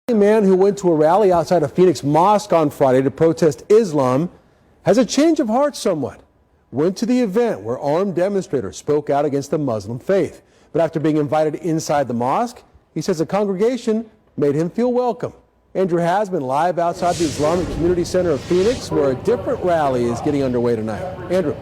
A man who went to a rally outside of Phoenix Mosque on Friday to protest Islam has a change of heart somewhat. Went to the event where armed demonstrators spoke out against the Muslim faith. But after being invited inside the mosque, he says the congregation made him feel welcome. Andrew Hasbin live outside the Islamic Community Center of Phoenix, where a different rally is getting underway tonight. Andrew.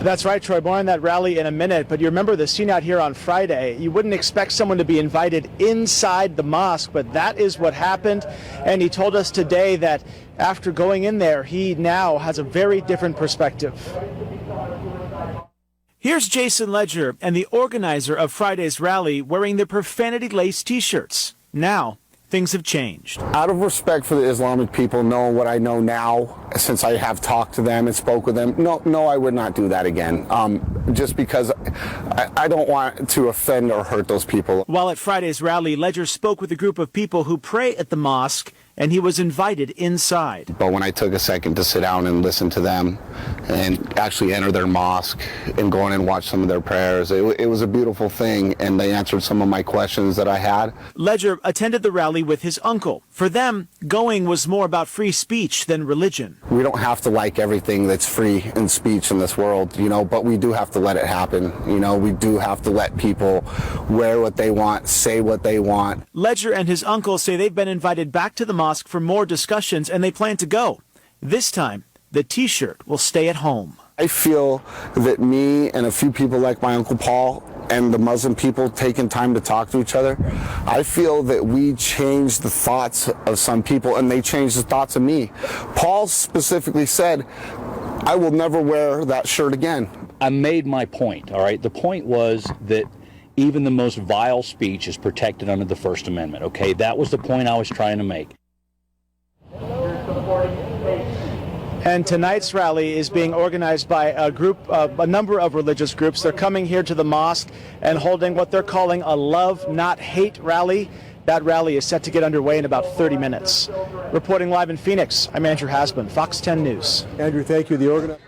That's right, Troy. More on that rally in a minute. But you remember the scene out here on Friday. You wouldn't expect someone to be invited inside the mosque, but that is what happened. And he told us today that after going in there, he now has a very different perspective. Here's Jason Ledger and the organizer of Friday's rally wearing their profanity-laced T-shirts. Now, things have changed. Out of respect for the Islamic people, knowing what I know now, since I have talked to them and spoke with them, no, I would not do that again. Just because I don't want to offend or hurt those people. While at Friday's rally, Ledger spoke with a group of people who pray at the mosque, and he was invited inside. But when I took a second to sit down and listen to them and actually enter their mosque and go in and watch some of their prayers, it was a beautiful thing, and they answered some of my questions that I had. Ledger attended the rally with his uncle. For them, going was more about free speech than religion. We don't have to like everything that's free in speech in this world, but we do have to let it happen. We do have to let people wear what they want, say what they want. Ledger and his uncle say they've been invited back to the mosque for more discussions, and they plan to go. This time, the T-shirt will stay at home. I feel that me and a few people like my Uncle Paul and the Muslim people taking time to talk to each other, I feel that we changed the thoughts of some people, and they changed the thoughts of me. Paul specifically said, I will never wear that shirt again. I made my point, all right? The point was that even the most vile speech is protected under the First Amendment, okay? That was the point I was trying to make. And tonight's rally is being organized by a number of religious groups. They're coming here to the mosque and holding what they're calling a love, not hate rally. That rally is set to get underway in about 30 minutes. Reporting live in Phoenix, I'm Andrew Hasbin, Fox 10 News. Andrew, thank you. The organizer.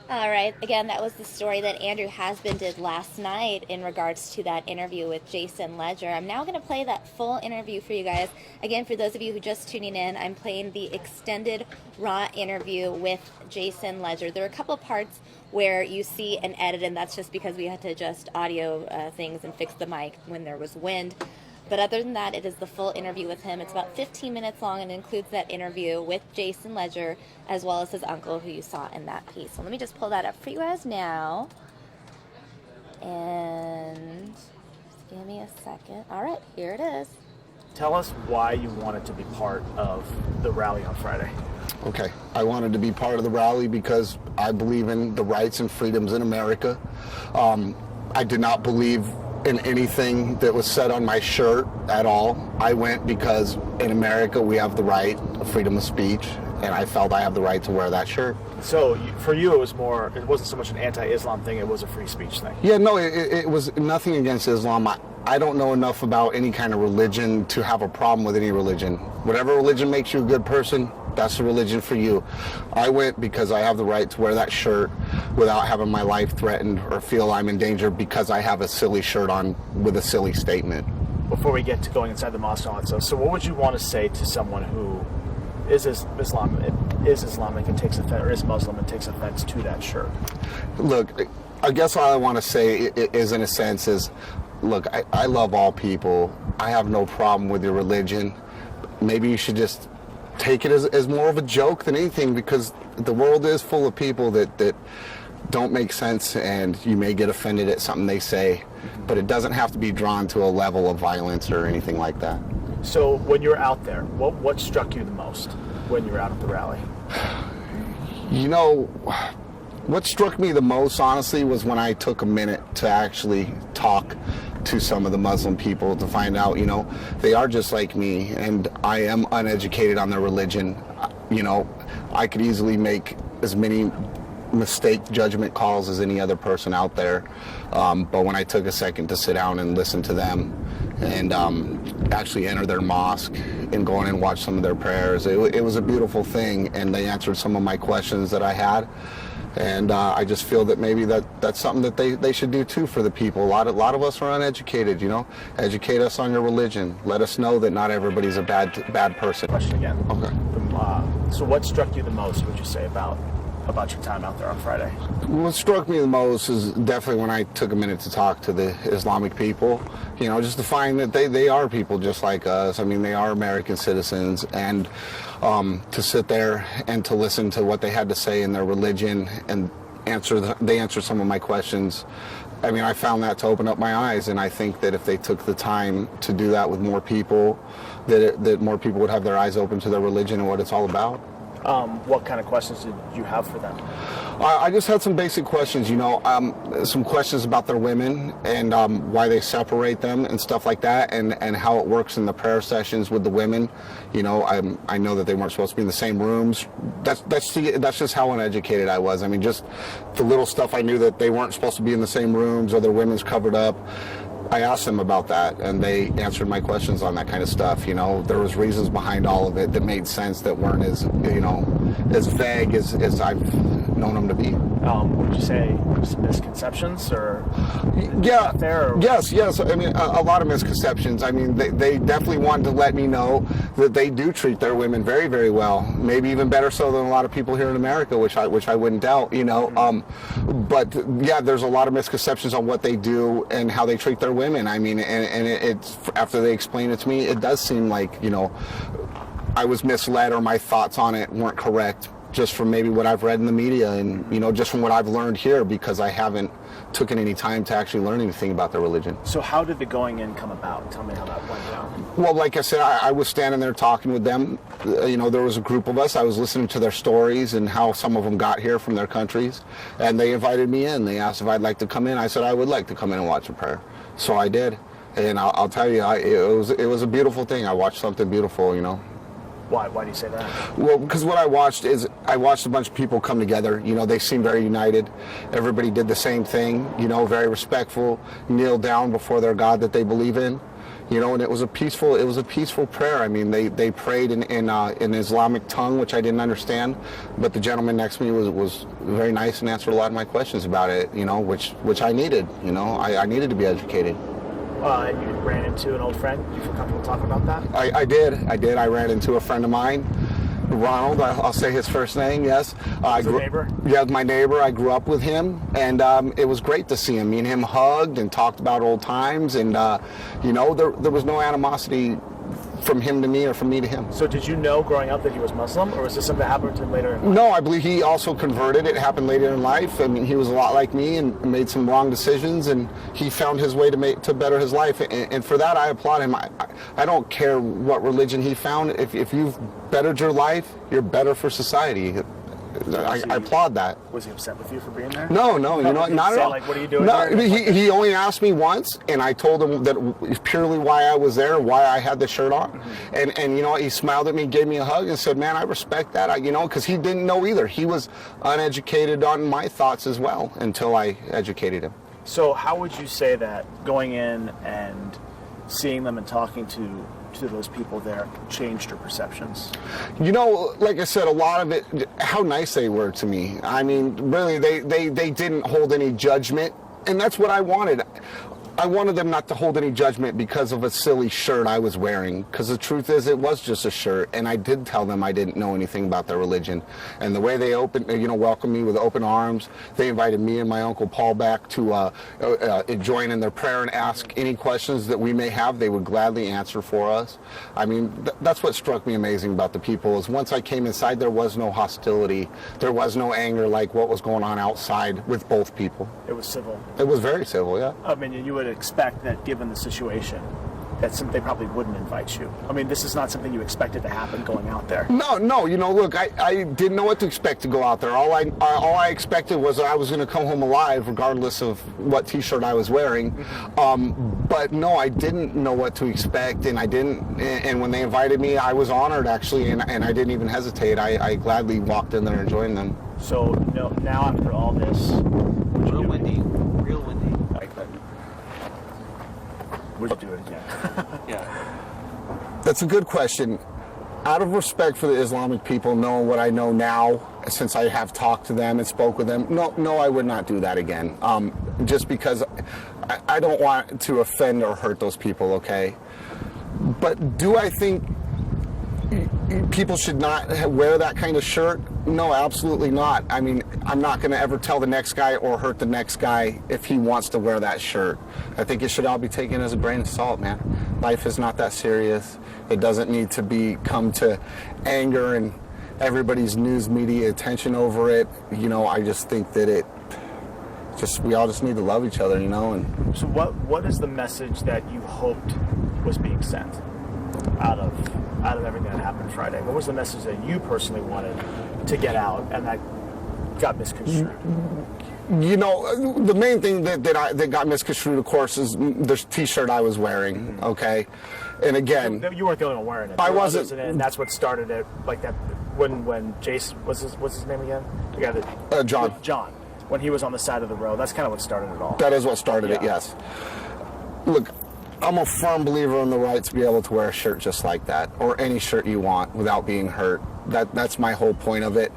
All right. Again, that was the story that Andrew Hasbin did last night in regards to that interview with Jason Ledger. I'm now going to play that full interview for you guys. Again, for those of you who are just tuning in, I'm playing the extended raw interview with Jason Ledger. There are a couple of parts where you see an edit, and that's just because we had to adjust audio things and fix the mic when there was wind. But other than that, it is the full interview with him. It's about 15 minutes long and includes that interview with Jason Ledger as well as his uncle who you saw in that piece. So let me just pull that up for you guys now. And just give me a second. All right, here it is. Tell us why you wanted to be part of the rally on Friday. Okay, I wanted to be part of the rally because I believe in the rights and freedoms in America. I did not believe in anything that was said on my shirt at all. I went because in America we have the right of freedom of speech, and I felt I have the right to wear that shirt. So for you, it wasn't so much an anti-Islam thing, it was a free speech thing. Yeah, no, it was nothing against Islam. I don't know enough about any kind of religion to have a problem with any religion. Whatever religion makes you a good person, that's the religion for you. I went because I have the right to wear that shirt without having my life threatened or feel I'm in danger because I have a silly shirt on with a silly statement. Before we get to going inside the mosque and all that stuff, so what would you want to say to someone who is Islamic and takes offense, or is Muslim and takes offense to that shirt? Look, I guess all I want to say is, in a sense, is, look, I love all people. I have no problem with your religion. Maybe you should just take it as more of a joke than anything, because the world is full of people that don't make sense, and you may get offended at something they say, but it doesn't have to be drawn to a level of violence or anything like that. So when you're out there, what struck you the most when you were out at the rally? What struck me the most, honestly, was when I took a minute to actually talk to some of the Muslim people to find out, they are just like me, and I am uneducated on their religion. I could easily make as many mistake judgment calls as any other person out there. But when I took a second to sit down and listen to them and actually enter their mosque and go in and watch some of their prayers, it was a beautiful thing, and they answered some of my questions that I had. And I just feel that maybe that's something that they should do too for the people. A lot of us are uneducated, you know. Educate us on your religion. Let us know that not everybody's a bad person. Question again. Okay. So what struck you the most, would you say, about your time out there on Friday? What struck me the most is definitely when I took a minute to talk to the Islamic people, you know, just to find that they are people just like us. I mean, they are American citizens, and to sit there and to listen to what they had to say in their religion and they answered some of my questions. I mean, I found that to open up my eyes, and I think that if they took the time to do that with more people, that more people would have their eyes open to their religion and what it's all about. What kind of questions did you have for them? I just had some basic questions, you know, some questions about their women and why they separate them and stuff like that, and how it works in the prayer sessions with the women. You know, I know that they weren't supposed to be in the same rooms. That's just how uneducated I was. I mean, just the little stuff I knew, that they weren't supposed to be in the same rooms or their women's covered up. I asked them about that, and they answered my questions on that kind of stuff. You know, there was reasons behind all of it that made sense, that weren't as, you know, as vague as I've known them to be. Would you say some misconceptions, or yeah, there? Or? Yes. I mean, a lot of misconceptions. I mean, they definitely wanted to let me know that they do treat their women very, very well. Maybe even better so than a lot of people here in America, which I wouldn't doubt. You know, but yeah, there's a lot of misconceptions on what they do and how they treat their women. I mean, and it's after they explain it to me, it does seem like, you know, I was misled, or my thoughts on it weren't correct, just from maybe what I've read in the media, and, you know, just from what I've learned here, because I haven't taken any time to actually learn anything about their religion. So how did the going in come about? Tell me how that went down. Well, like I said, I was standing there talking with them. You know, there was a group of us. I was listening to their stories and how some of them got here from their countries, and they invited me in. They asked if I'd like to come in. I said I would like to come in and watch a prayer. So I did, and I'll tell you, it was a beautiful thing. I watched something beautiful, you know. Why do you say that? Well, because what I watched a bunch of people come together. You know, they seemed very united. Everybody did the same thing, you know, very respectful, kneel down before their God that they believe in. You know, and it was a peaceful prayer. I mean, they prayed in Islamic tongue, which I didn't understand, but the gentleman next to me was very nice and answered a lot of my questions about it, you know, which I needed. You know, I needed to be educated. And you ran into an old friend. Do you feel comfortable talking about that? I did. I ran into a friend of mine, Ronald. I'll say his first name. Yes. Neighbor? Yeah, my neighbor. I grew up with him, and it was great to see him. Me and him hugged and talked about old times, and you know, there was no animosity from him to me or from me to him. So did you know growing up that he was Muslim, or was this something that happened to him later in life? No, I believe he also converted. It happened later in life. I mean, he was a lot like me and made some wrong decisions, and he found his way to better his life. And for that, I applaud him. I don't care what religion he found. If you've bettered your life, you're better for society. I applaud that. Was he upset with you for being there? No, you know, not at all. Like, what are you doing no, there? he only asked me once, and I told him that purely why I was there, why I had the shirt on. Mm-hmm. And you know, he smiled at me, gave me a hug, and said, man, I respect that. You know, because he didn't know either. He was uneducated on my thoughts as well until I educated him. So how would you say that going in and seeing them and talking to those people there changed your perceptions? You know, like I said, a lot of it, how nice they were to me. I mean, really, they didn't hold any judgment, and that's what I wanted. I wanted them not to hold any judgment because of a silly shirt I was wearing, because the truth is it was just a shirt, and I did tell them I didn't know anything about their religion. And the way they welcomed me with open arms, they invited me and my Uncle Paul back to join in their prayer and ask any questions that we may have. They would gladly answer for us. I mean, that's what struck me amazing about the people, is once I came inside, there was no hostility, there was no anger like what was going on outside with both people. It was civil. It was very civil, yeah. I mean, you would expect that, given the situation, that they probably wouldn't invite you. I mean, this is not something you expected to happen going out there. No. You know, look, I didn't know what to expect to go out there. All I expected was that I was going to come home alive, regardless of what T-shirt I was wearing. But no, I didn't know what to expect, and I didn't. And when they invited me, I was honored, actually, and I didn't even hesitate. I gladly walked in there and joined them. So now after all this, real windy. would you do it again? Yeah. That's a good question. Out of respect for the Islamic people, knowing what I know now, since I have talked to them and spoke with them, no, I would not do that again. Just because I don't want to offend or hurt those people, okay? But do I think people should not wear that kind of shirt? No, absolutely not. I mean, I'm not going to ever tell the next guy or hurt the next guy if he wants to wear that shirt. I think it should all be taken as a grain of salt, man. Life is not that serious. It doesn't need to come to anger and everybody's news media attention over it. You know, I just think that we all just need to love each other, you know. And so what is the message that you hoped was being sent out of everything that happened Friday? What was the message that you personally wanted to get out and that got misconstrued? You know, the main thing that got misconstrued, of course, is the T-shirt I was wearing. Okay, and again, you weren't the only one wearing it. I wasn't, and that's what started it. Like that when Jason, what's his name again? The guy that John. John, when he was on the side of the road. That's kind of what started it all. That is what started it. Yes. Look, I'm a firm believer in the right to be able to wear a shirt just like that, or any shirt you want without being hurt. That's my whole point of it.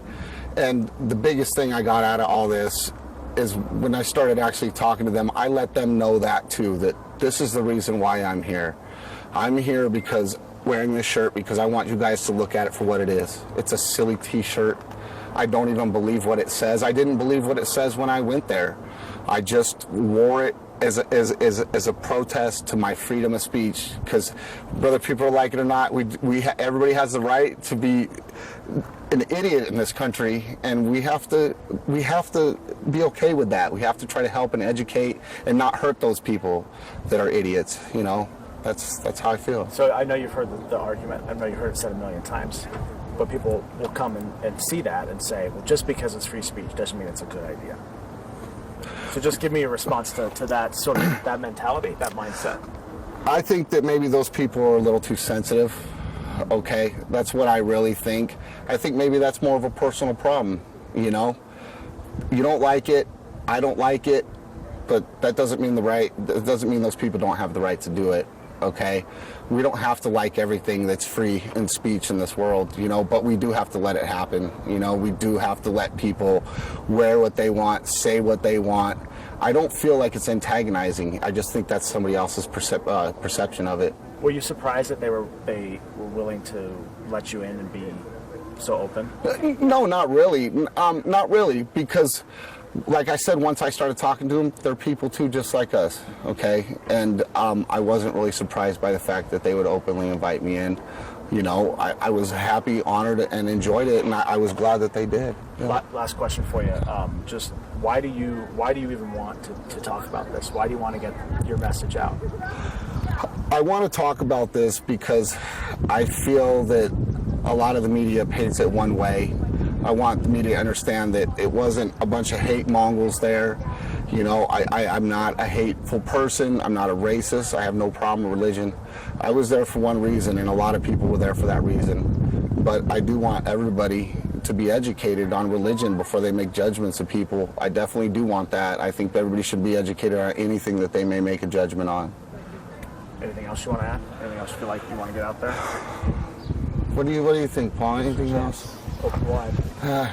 And the biggest thing I got out of all this is when I started actually talking to them, I let them know that too, that this is the reason why I'm here. I'm here because wearing this shirt because I want you guys to look at it for what it is. It's a silly T-shirt. I don't even believe what it says. I didn't believe what it says when I went there. I just wore it as a protest to my freedom of speech, because whether people like it or not, everybody has the right to be an idiot in this country, and we have to be okay with that. We have to try to help and educate and not hurt those people that are idiots. You know, that's how I feel. So I know you've heard the argument. I know you've heard it said a million times, but people will come and see that and say, well, just because it's free speech doesn't mean it's a good idea. So just give me a response to that sort of that mentality, that mindset. I think that maybe those people are a little too sensitive. Okay, that's what I really think. I think maybe that's more of a personal problem. You know, you don't like it, I don't like it, but that doesn't mean that doesn't mean those people don't have the right to do it. Okay, we don't have to like everything that's free in speech in this world, you know, but we do have to let it happen. You know, we do have to let people wear what they want, say what they want. I don't feel like it's antagonizing. I just think that's somebody else's perception of it. Were you surprised that they were willing to let you in and be so open? No, not really. Not really, because like I said, once I started talking to them, they're people too, just like us, okay? And I wasn't really surprised by the fact that they would openly invite me in. You know, I was happy, honored, and enjoyed it, and I was glad that they did. Yeah. Last question for you. Just why do you even want to talk about this? Why do you want to get your message out? I want to talk about this because I feel that a lot of the media paints it one way. I want the media to understand that it wasn't a bunch of hate Mongols there. You know, I'm not a hateful person. I'm not a racist. I have no problem with religion. I was there for one reason, and a lot of people were there for that reason. But I do want everybody to be educated on religion before they make judgments of people. I definitely do want that. I think everybody should be educated on anything that they may make a judgment on. Anything else you want to add? Anything else you feel like you want to get out there? What do you think, Paul? Anything else? Open wide.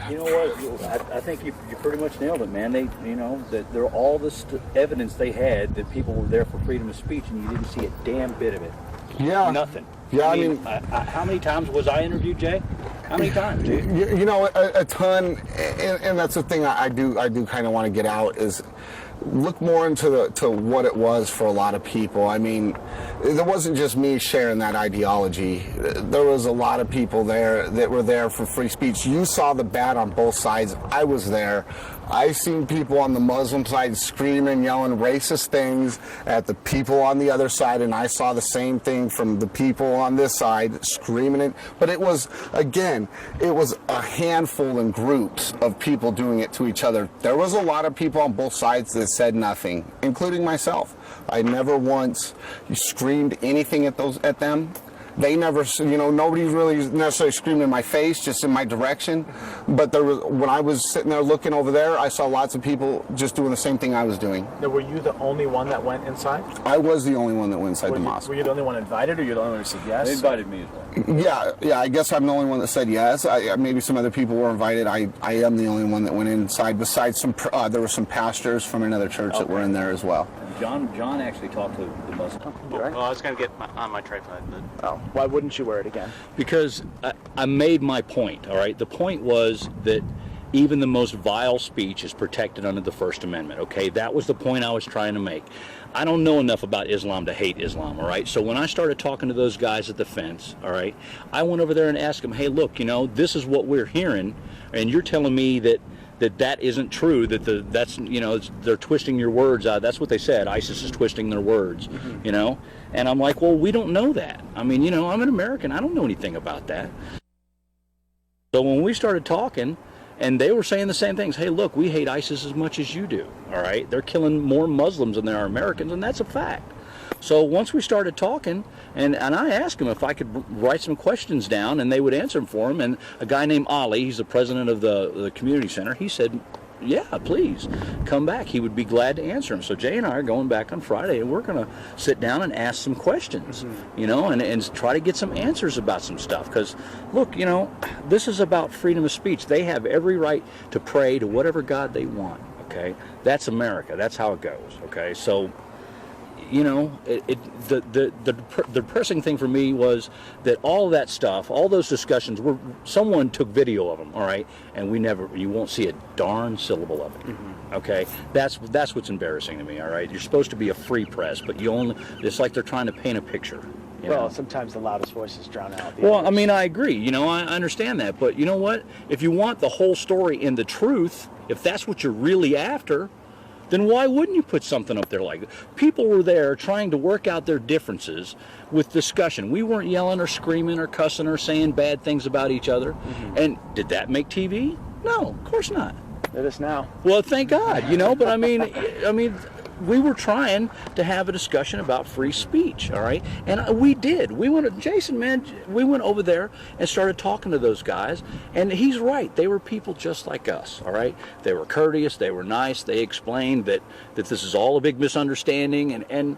You know what? I think you pretty much nailed it, man. That they're all this evidence they had that people were there for freedom of speech, and you didn't see a damn bit of it. Yeah. Nothing. Yeah, I mean, how many times was I interviewed, Jay? How many times, Jay? You know, a ton, and that's the thing I do kind of want to get out is look more into what it was for a lot of people. I mean, there wasn't just me sharing that ideology. There was a lot of people there that were there for free speech. You saw the bad on both sides. I was there. I seen people on the Muslim side screaming, yelling racist things at the people on the other side, and I saw the same thing from the people on this side screaming it. But it was, again, it was a handful in groups of people doing it to each other. There was a lot of people on both sides that said nothing, including myself. I never once screamed anything at them. They never, you know, nobody's really necessarily screaming in my face, just in my direction. But there was, when I was sitting there looking over there, I saw lots of people just doing the same thing I was doing. Now, were you the only one that went inside? I was the only one that went inside the mosque. Were you the only one invited, or you the only one who said yes? They invited me as well. Yeah, I guess I'm the only one that said yes. Maybe some other people were invited. I am the only one that went inside. Besides some, there were some pastors from another church that were in there as well. John actually talked to the Muslim. Right? Well, I was going to get on my tripod, but... Oh, why wouldn't you wear it again? Because I made my point, all right? The point was that even the most vile speech is protected under the First Amendment, okay? That was the point I was trying to make. I don't know enough about Islam to hate Islam, all right? So when I started talking to those guys at the fence, all right, I went over there and asked them, hey, look, you know, this is what we're hearing, and you're telling me that isn't true, that's, you know, they're twisting your words out. That's what they said. ISIS is twisting their words, you know? And I'm like, well, we don't know that. I mean, you know, I'm an American. I don't know anything about that. So when we started talking, and they were saying the same things, hey, look, we hate ISIS as much as you do, all right? They're killing more Muslims than there are Americans, and that's a fact. So once we started talking, and I asked them if I could write some questions down, and they would answer them for him. And a guy named Ali, he's the president of the community center, he said, yeah, please, come back. He would be glad to answer them. So Jay and I are going back on Friday, and we're going to sit down and ask some questions, you know, and try to get some answers about some stuff. Because, look, you know, this is about freedom of speech. They have every right to pray to whatever God they want, okay? That's America. That's how it goes, okay? So, you know, the depressing thing for me was that all that stuff, all those discussions, someone took video of them, all right, and you won't see a darn syllable of it, okay? That's what's embarrassing to me, all right? You're supposed to be a free press, but it's like they're trying to paint a picture. Well, sometimes the loudest voices drown out the Well, others. I mean, I agree, you know, I understand that, but you know what? If you want the whole story and the truth, if that's what you're really after, then why wouldn't you put something up there like that? People were there trying to work out their differences with discussion. We weren't yelling or screaming or cussing or saying bad things about each other. And did that make TV? No, of course not. It is now. Well, thank God, you know, but I mean, we were trying to have a discussion about free speech, all right? And we did. We went over there and started talking to those guys, and he's right. They were people just like us, all right? They were courteous, they were nice, they explained that this is all a big misunderstanding, and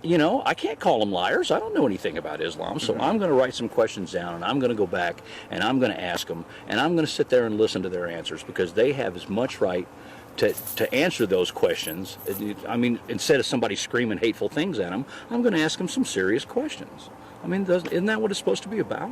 you know, I can't call them liars. I don't know anything about Islam, so I'm going to write some questions down, and I'm going to go back, and I'm going to ask them, and I'm going to sit there and listen to their answers, because they have as much right to answer those questions. I mean, instead of somebody screaming hateful things at them, I'm going to ask them some serious questions. I mean, isn't that what it's supposed to be about?